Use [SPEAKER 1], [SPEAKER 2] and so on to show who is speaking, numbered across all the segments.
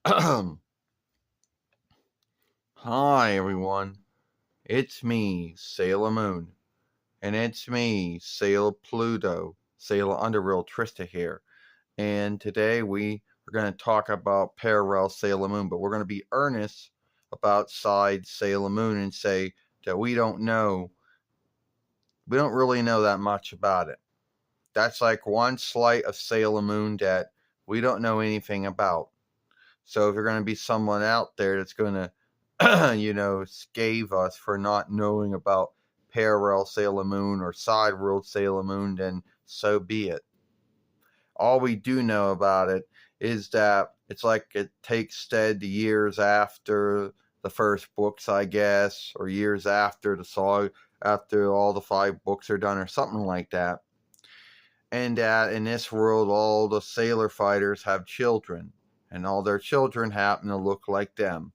[SPEAKER 1] Hi everyone, it's me, Sailor Moon, and it's me, Sailor Pluto, Sailor Underworld Trista here, and today we are going to talk about Parallel Sailor Moon, but we're going to be earnest about Side Sailor Moon and say that we don't really know that much about it. That's like one slight of Sailor Moon that we don't know anything about. So if you're going to be someone out there that's going to, scathe us for not knowing about Parallel Sailor Moon or Side World Sailor Moon, then so be it. All we do know about it is that it's like it takes stead years after the first books, I guess, or years after the saga, after all the 5 books are done, or something like that. And that in this world, all the sailor fighters have children, and all their children happen to look like them.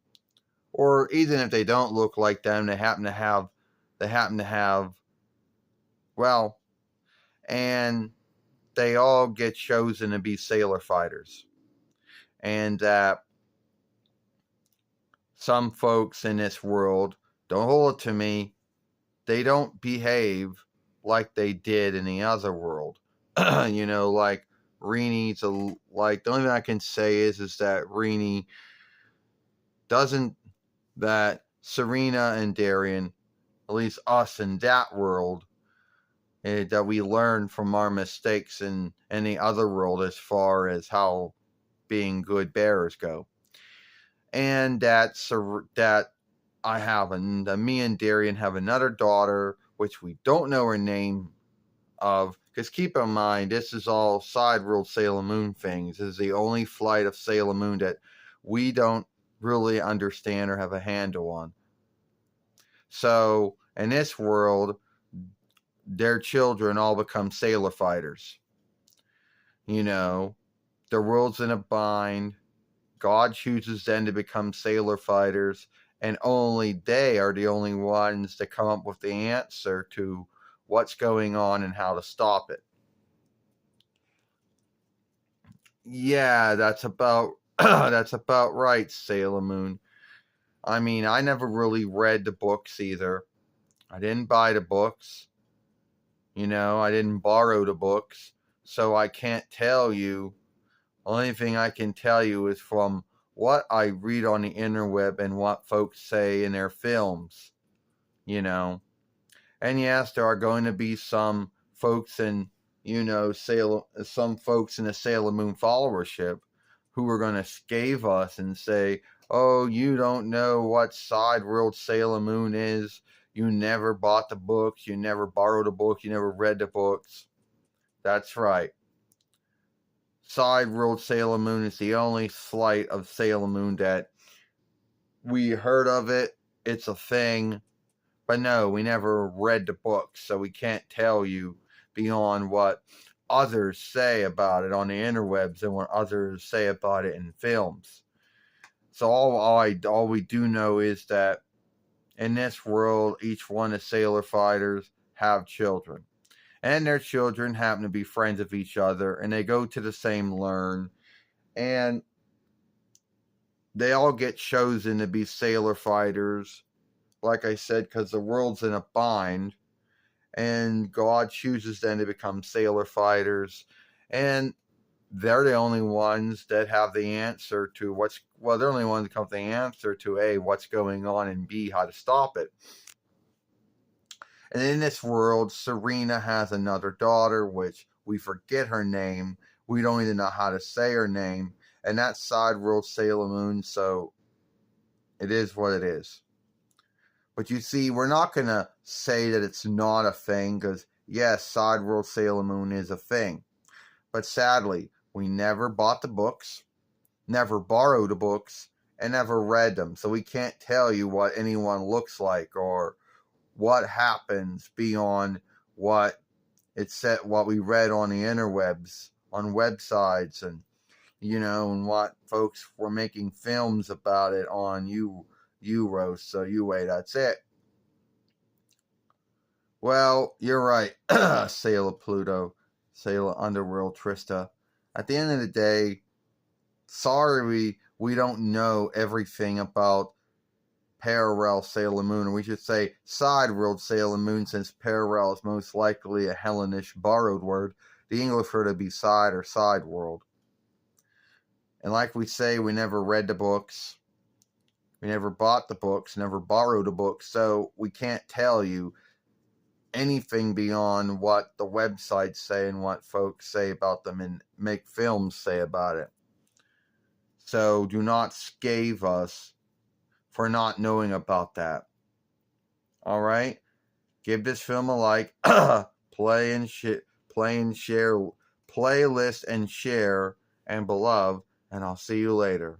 [SPEAKER 1] Or even if they don't look like them, they happen to have, well, and they all get chosen to be sailor fighters. And that some folks in this world, don't hold it to me, they don't behave like they did in the other world. Like Reenie's like, the only thing I can say is that Reenie doesn't, that Serena and Darian, at least us in that world, that we learn from our mistakes in any other world as far as how being good bearers go. And that I have, and me and Darian have another daughter, which we don't know her name of, because keep in mind, this is all Side World Sailor Moon things. This is the only flight of Sailor Moon that we don't really understand or have a handle on. So, in this world, their children all become sailor fighters. The world's in a bind. God chooses them to become sailor fighters, and only they are the only ones that come up with the answer to what's going on and how to stop it. Yeah, that's about that's about right, Sailor Moon. I mean, I never really read the books either. I didn't buy the books. I didn't borrow the books, so I can't tell you. Only thing I can tell you is from what I read on the interweb and what folks say in their films, And yes, there are going to be some folks in, some folks in the Sailor Moon followership who are going to scathe us and say, oh, you don't know what Side World Sailor Moon is. You never bought the books. You never borrowed a book. You never read the books. That's right. Side World Sailor Moon is the only flight of Sailor Moon that we heard of it. It's a thing. But no, we never read the books, so we can't tell you beyond what others say about it on the interwebs and what others say about it in films. So all we do know is that in this world, each one of the sailor fighters have children. And their children happen to be friends of each other, and they go to the same learn, and they all get chosen to be sailor fighters, like I said, because the world's in a bind, and God chooses them to become sailor fighters, and they're the only ones that have the answer to they're the only ones that come with the answer to A, what's going on, and B, how to stop it. And in this world, Serena has another daughter, which we forget her name. We don't even know how to say her name. And that's Side World Sailor Moon, so it is what it is. But you see, we're not going to say that it's not a thing, because yes, Side World Sailor Moon is a thing. But sadly, we never bought the books, never borrowed the books, and never read them. So we can't tell you what anyone looks like or what happens beyond what it said, what we read on the interwebs, on websites, and and what folks were making films about it on Euros. So that's it. Well, you're right, Sailor Pluto, Sailor Underworld Trista. At the end of the day, sorry we don't know everything about parallel Sailor Moon, or we should say side world Sailor Moon, since parallel is most likely a Hellenish borrowed word. The English word would be side or side world. And like we say, we never read the books. We never bought the books, never borrowed a book, so we can't tell you anything beyond what the websites say and what folks say about them and make films say about it. So do not scathe us for not knowing about that. All right? Give this film a like, play and share, playlist and share, and beloved, and I'll see you later.